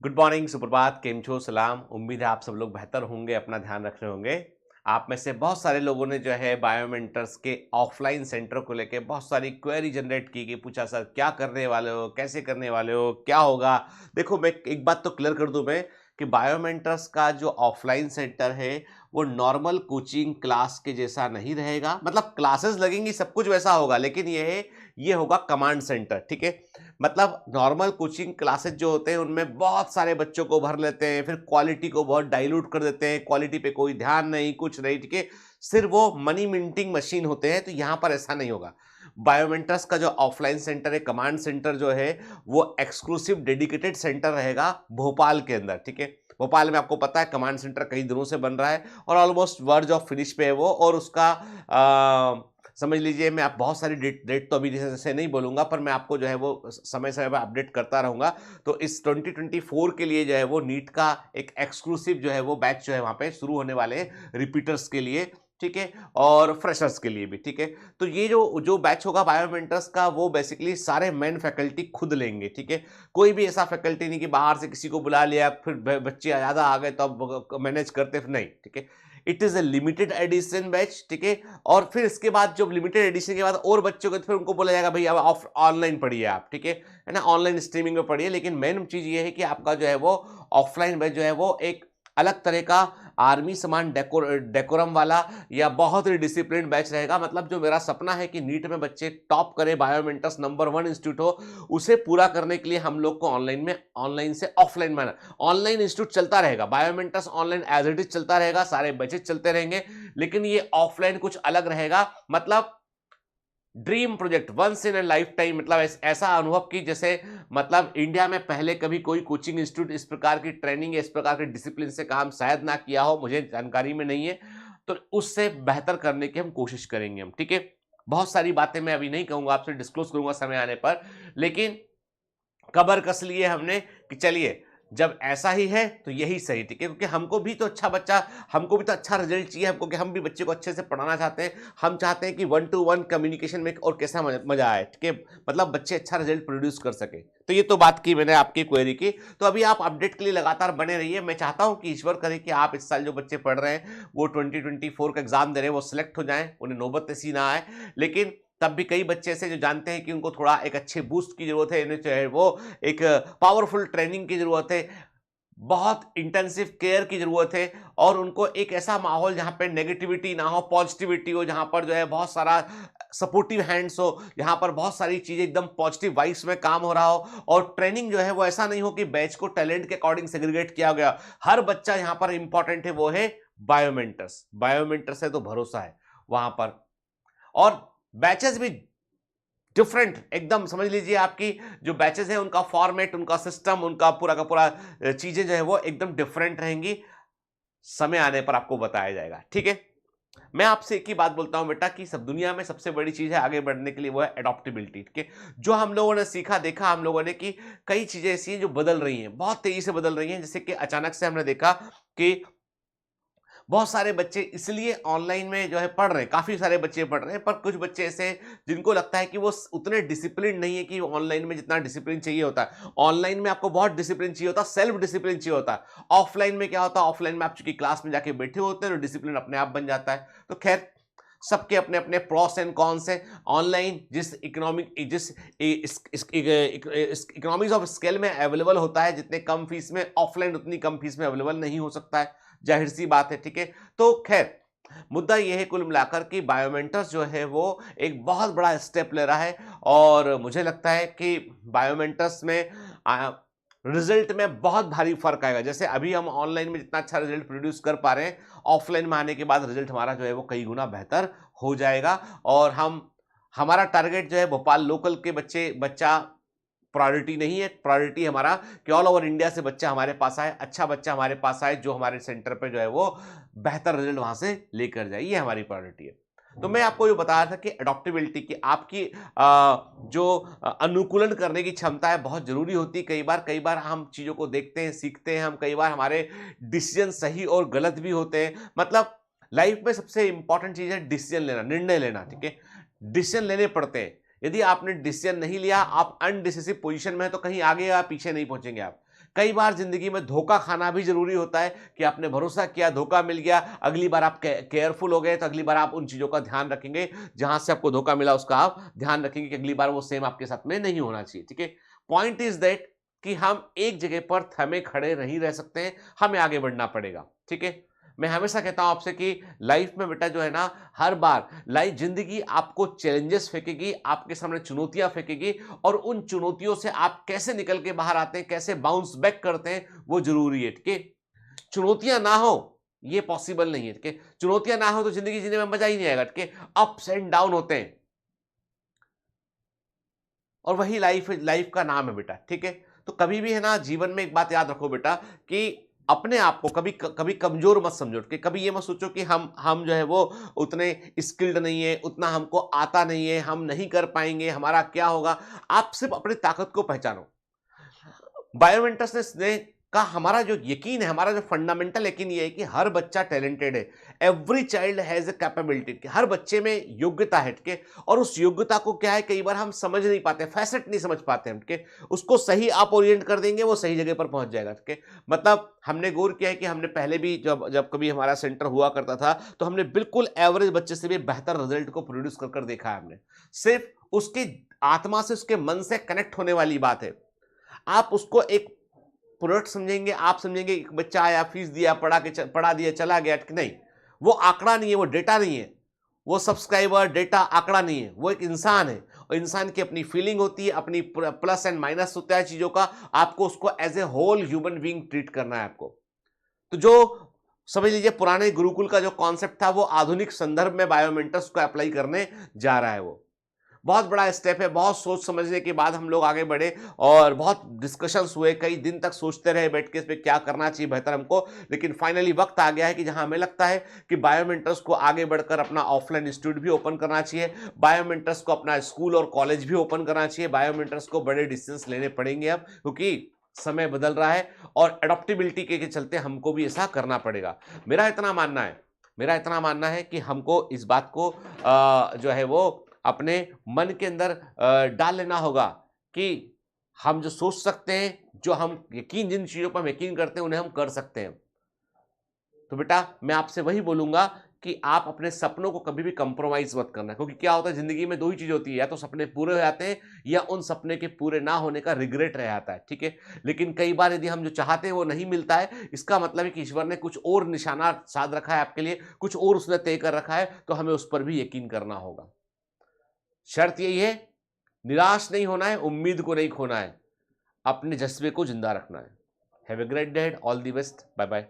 Good morning, सुप्रभात, केम छो, सलाम। उम्मीद है आप सब लोग बेहतर होंगे, अपना ध्यान रख रहे होंगे। आप में से बहुत सारे लोगों ने जो है बायोमेंटर्स के ऑफलाइन सेंटर को लेके बहुत सारी क्वेरी जनरेट की कि पूछा सर क्या करने वाले हो, कैसे करने वाले हो, क्या होगा। देखो मैं एक बात तो क्लियर कर दूं मैं कि बायोमेंटर्स का जो ऑफलाइन सेंटर है वो नॉर्मल कोचिंग क्लास के जैसा नहीं रहेगा। मतलब क्लासेस लगेंगी, सब कुछ वैसा होगा, लेकिन ये होगा कमांड सेंटर। ठीक है, मतलब नॉर्मल कोचिंग क्लासेस जो होते हैं उनमें बहुत सारे बच्चों को भर लेते हैं, फिर क्वालिटी को बहुत डाइल्यूट कर देते हैं, क्वालिटी पे कोई ध्यान नहीं, कुछ नहीं। ठीक है, सिर्फ वो मनी मिंटिंग मशीन होते हैं। तो यहां पर ऐसा नहीं होगा। बायोमेंटर्स का जो ऑफलाइन सेंटर है, कमांड सेंटर जो है, वो एक्सक्लूसिव डेडिकेटेड सेंटर रहेगा भोपाल के अंदर। ठीक है, भोपाल में आपको पता है कमांड सेंटर कई दिनों से बन रहा है और ऑलमोस्ट वर्ज ऑफ फिनिश पे है वो। और उसका समझ लीजिए, मैं आप बहुत सारी डेट तो अभी जैसे नहीं बोलूंगा, पर मैं आपको जो है वो समय समय पर अपडेट करता रहूंगा। तो इस 2024 के लिए जो है वो नीट का एक एक्सक्लूसिव जो है वो बैच जो है वहां पे शुरू होने वाले हैं रिपीटर्स के लिए। ठीक है, और फ्रेशर्स के लिए भी। ठीक है, तो ये जो जो बैच होगा बायोमेंटर्स का, वो बेसिकली सारे मेन फैकल्टी खुद लेंगे। ठीक है, कोई भी ऐसा फैकल्टी नहीं कि बाहर से किसी को बुला लिया, फिर बच्चे ज्यादा आ गए तो अब मैनेज करते, फिर नहीं। ठीक है, it is a limited edition batch. ठीक है, और फिर इसके बाद जब लिमिटेड एडिशन के बाद और बच्चों को, तो फिर उनको बोला जाएगा भाई अब ऑफ ऑनलाइन पढ़िए आप। ठीक है ना, ऑनलाइन स्ट्रीमिंग में पढ़िए। लेकिन मेन चीज ये है कि आपका जो है वो ऑफलाइन बैच जो है वो एक अलग तरह का आर्मी समान डेकोरम वाला या बहुत ही डिसिप्लिन बैच रहेगा। मतलब जो मेरा सपना है कि नीट में बच्चे टॉप करे, बायोमेंटर्स नंबर 1 इंस्टीट्यूट हो, उसे पूरा करने के लिए हम लोग को ऑनलाइन से ऑफलाइन में ऑनलाइन इंस्टीट्यूट चलता रहेगा, Biomentors online as it is चलता रहेगा, सारे बैचेस चलते रहेंगे, लेकिन ये ऑफलाइन कुछ अलग रहेगा। मतलब dream project, once in a life time. मतलब ऐसा अनुभव की जैसे मतलब इंडिया में पहले कभी कोई कोचिंग इंस्टीट्यूट इस प्रकार की ट्रेनिंग, इस प्रकार के डिसिप्लिन से काम शायद ना किया हो, मुझे जानकारी में नहीं है। तो उससे बेहतर करने की हम कोशिश करेंगे हम। ठीक है, बहुत सारी बातें मैं अभी नहीं कहूंगा, आपसे डिस्क्लोज करूंगा समय आने पर, लेकिन कबर कस लिए हमने कि चलिए जब ऐसा ही है तो यही सही। ठीक है, क्योंकि हमको भी तो अच्छा बच्चा, हमको भी तो अच्छा रिजल्ट चाहिए हमको, कि हम भी बच्चे को अच्छे से पढ़ाना चाहते हैं। हम चाहते हैं कि 1-to-1 कम्युनिकेशन में और कैसा मजा आए। ठीक है, मतलब बच्चे अच्छा रिजल्ट प्रोड्यूस कर सके। तो ये तो बात की मैंने आपकी क्वेरी की। तो अभी आप अपडेट के लिए लगातार बने रहिए। मैं चाहता हूं कि ईश्वर करे कि आप इस साल जो बच्चे पढ़ रहे हैं वो 2024 का एग्जाम दे रहे हैं वो सिलेक्ट हो जाएं, उन्हें नौबत ऐसी ना आए। लेकिन तब भी कई बच्चे ऐसे जो जानते हैं कि उनको थोड़ा एक अच्छे बूस्ट की जरूरत है, इन्हें जो है वो एक पावरफुल ट्रेनिंग की जरूरत है, बहुत इंटेंसिव केयर की जरूरत है, और उनको एक ऐसा माहौल जहां पे नेगेटिविटी ना हो, पॉजिटिविटी हो, जहां पर जो है बहुत सारा सपोर्टिव हैंड्स हो, जहां पर बहुत सारी चीजें एकदम पॉजिटिव वाइब्स में काम हो रहा हो। और ट्रेनिंग जो है वो ऐसा नहीं हो कि बैच को टैलेंट के अकॉर्डिंग सेग्रीगेट किया गया। हर बच्चा यहां पर इंपॉर्टेंट है, वो है बायोमेंटर्स। बायोमेंटर्स है तो भरोसा है वहां पर। और बैचेस भी डिफरेंट एकदम, समझ लीजिए आपकी जो बैचेस हैं उनका फॉर्मेट, उनका सिस्टम, उनका पूरा का पूरा चीजें जो है वो एकदम डिफरेंट रहेंगी। समय आने पर आपको बताया जाएगा। ठीक है, मैं आपसे एक ही बात बोलता हूं बेटा कि सब दुनिया में सबसे बड़ी चीज है आगे बढ़ने के लिए, वो है एडॉप्टेबिलिटी। ठीक है, जो हम लोगों ने सीखा देखा हम लोगों ने कि कई चीजें ऐसी हैं जो बदल रही हैं, बहुत तेजी से बदल रही हैं। जैसे कि अचानक से हमने देखा कि बहुत सारे बच्चे इसलिए ऑनलाइन में जो है पढ़ रहे हैं, काफी सारे बच्चे पढ़ रहे हैं, पर कुछ बच्चे ऐसे जिनको लगता है कि वो उतने डिसिप्लिन नहीं है कि ऑनलाइन में जितना डिसिप्लिन चाहिए होता है। ऑनलाइन में आपको बहुत डिसिप्लिन चाहिए होता है, सेल्फ डिसिप्लिन चाहिए होता है। ऑफलाइन में क्या होता है, ऑफलाइन में आप चूंकि क्लास में जाके बैठे होते हैं तो डिसिप्लिन अपने आप बन जाता है। तो खैर, सबके अपने अपने प्रॉस एंड कॉन्स है। ऑनलाइन जिस इकोनॉमिक्स ऑफ स्केल में अवेलेबल होता है जितने कम फीस में, ऑफलाइन उतनी कम फीस में अवेलेबल नहीं हो सकता है, जाहिर सी बात है। ठीक है, तो खैर मुद्दा यह है कुल मिलाकर कि बायोमेंटर्स जो है वो एक बहुत बड़ा स्टेप ले रहा है। और मुझे लगता है कि बायोमेंटर्स में रिजल्ट में बहुत भारी फर्क आएगा। जैसे अभी हम ऑनलाइन में जितना अच्छा रिजल्ट प्रोड्यूस कर पा रहे हैं, ऑफलाइन में आने के बाद रिजल्ट हमारा जो है वो कई गुना बेहतर हो जाएगा। और हमारा टारगेट जो है भोपाल लोकल के बच्चा प्रायोरिटी नहीं है। प्रायोरिटी हमारा कि ऑल ओवर इंडिया से बच्चा हमारे पास आए, अच्छा बच्चा हमारे पास आए, जो हमारे सेंटर पे जो है वो बेहतर रिजल्ट वहां से लेकर जाए, ये हमारी प्रायोरिटी है। तो मैं आपको ये बता रहा था कि अडॉप्टेबिलिटी की आपकी जो अनुकूलन करने की क्षमता है बहुत जरूरी होती है। कई बार हम चीजों को देखते हैं, सीखते हैं, हम कई बार हमारे डिसीजन सही और गलत भी होते हैं। मतलब लाइफ में सबसे इंपॉर्टेंट चीज है डिसीजन लेना, निर्णय लेना। ठीक है, डिसीजन लेने पड़ते हैं। यदि आपने डिसीजन नहीं लिया, आप अनडिसिसिव पोजीशन में है, तो कहीं आगे या पीछे नहीं पहुंचेंगे आप। कई बार जिंदगी में धोखा खाना भी जरूरी होता है कि आपने भरोसा किया, धोखा मिल गया, अगली बार आप केयरफुल हो गए तो अगली बार आप उन चीजों का ध्यान रखेंगे, जहां से आपको धोखा मिला उसका आप ध्यान रखेंगे कि अगली बार वो सेम आपके साथ में नहीं होना चाहिए। ठीक है, पॉइंट इज दैट कि हम एक जगह पर थमे खड़े नहीं रह सकते हैं, हमें आगे बढ़ना पड़ेगा। ठीक है, मैं हमेशा कहता हूं आपसे कि लाइफ में बेटा जो है ना, हर बार लाइफ जिंदगी आपको चैलेंजेस फेंकेगी, आपके सामने चुनौतियां फेंकेगी, और उन चुनौतियों से आप कैसे निकल के बाहर आते हैं, कैसे बाउंस बैक करते हैं, वो जरूरी है। ठीक है, चुनौतियां ना हो ये पॉसिबल नहीं है। ठीक है, चुनौतियां ना हो तो जिंदगी जीने में मजा ही नहीं आएगा। ठीक है, अप्स एंड डाउन होते हैं और वही लाइफ का नाम है बेटा। ठीक है, तो कभी भी है ना जीवन में एक बात याद रखो बेटा कि अपने आप को कभी कभी कमजोर मत समझो। कि कभी ये मत सोचो कि हम जो है वो उतने स्किल्ड नहीं है, उतना हमको आता नहीं है, हम नहीं कर पाएंगे, हमारा क्या होगा। आप सिर्फ अपनी ताकत को पहचानो। बायोमेंटर्स ने का हमारा जो यकीन है, हमारा जो फंडामेंटल यकीन ये है कि हर बच्चा टैलेंटेड है। Every child has a capability, हर बच्चे में योग्यता है। ठीक है, और उस योग्यता को क्या है, कई बार हम समझ नहीं पाते, फैसेट नहीं समझ पाते हम। ठीक है, उसको सही आप ओरिएंट कर देंगे, वो सही जगह पर पहुंच जाएगा। ठीक है, मतलब हमने गौर किया है कि हमने पहले भी जब जब कभी हमारा सेंटर हुआ करता था तो हमने बिल्कुल एवरेज बच्चे से भी बेहतर रिजल्ट को प्रोड्यूस कर देखा है हमने। सिर्फ उसकी आत्मा से, उसके मन से कनेक्ट होने वाली बात है। आप उसको एक प्रोडक्ट समझेंगे, आप समझेंगे एक बच्चा आया, फीस दिया, पढ़ा दिया, चला गया। नहीं, वो आंकड़ा नहीं है, वो डेटा नहीं है, वो सब्सक्राइबर डेटा आंकड़ा नहीं है, वो एक इंसान है। और इंसान की अपनी फीलिंग होती है, अपनी प्लस एंड माइनस होता है चीजों का। आपको उसको as a whole human being treat करना है आपको। तो जो समझ लीजिए पुराने गुरुकुल का जो कॉन्सेप्ट था वो आधुनिक संदर्भ में बायोमेंटर्स को अप्लाई करने जा रहा है। वो बहुत बड़ा स्टेप है, बहुत सोच समझने के बाद हम लोग आगे बढ़े और बहुत डिस्कशंस हुए, कई दिन तक सोचते रहे बैठ के इस पे क्या करना चाहिए बेहतर हमको। लेकिन फाइनली वक्त आ गया है कि जहां हमें लगता है कि बायोमेंटर्स को आगे बढ़कर अपना ऑफलाइन इंस्टीट्यूट भी ओपन करना चाहिए, बायोमेंटर्स को अपना स्कूल और कॉलेज भी ओपन करना चाहिए। बायोमेंटर्स को बड़े डिसीजंस लेने पड़ेंगे अब, क्योंकि समय बदल रहा है और एडॉप्टेबिलिटी के चलते हमको भी ऐसा करना पड़ेगा। मेरा इतना मानना है कि हमको इस बात को जो है वो अपने मन के अंदर डाल लेना होगा कि हम जो सोच सकते हैं, जो हम यकीन, जिन चीजों पर हम यकीन करते हैं, उन्हें हम कर सकते हैं। तो बेटा मैं आपसे वही बोलूंगा कि आप अपने सपनों को कभी भी कंप्रोमाइज मत करना, क्योंकि क्या होता है जिंदगी में दो ही चीज होती है, या तो सपने पूरे हो जाते हैं या उन सपने के पूरे ना होने का रिग्रेट रह जाता है। ठीक है, लेकिन कई बार यदि हम जो चाहते हैं वो नहीं मिलता है, इसका मतलब है कि ईश्वर ने कुछ और निशाना साध रखा है आपके लिए, कुछ और उसने तय कर रखा है, तो हमें उस पर भी यकीन करना होगा। शर्त यही है, निराश नहीं होना है, उम्मीद को नहीं खोना है, अपने जज्बे को जिंदा रखना है। Have a great day, all the best, bye bye.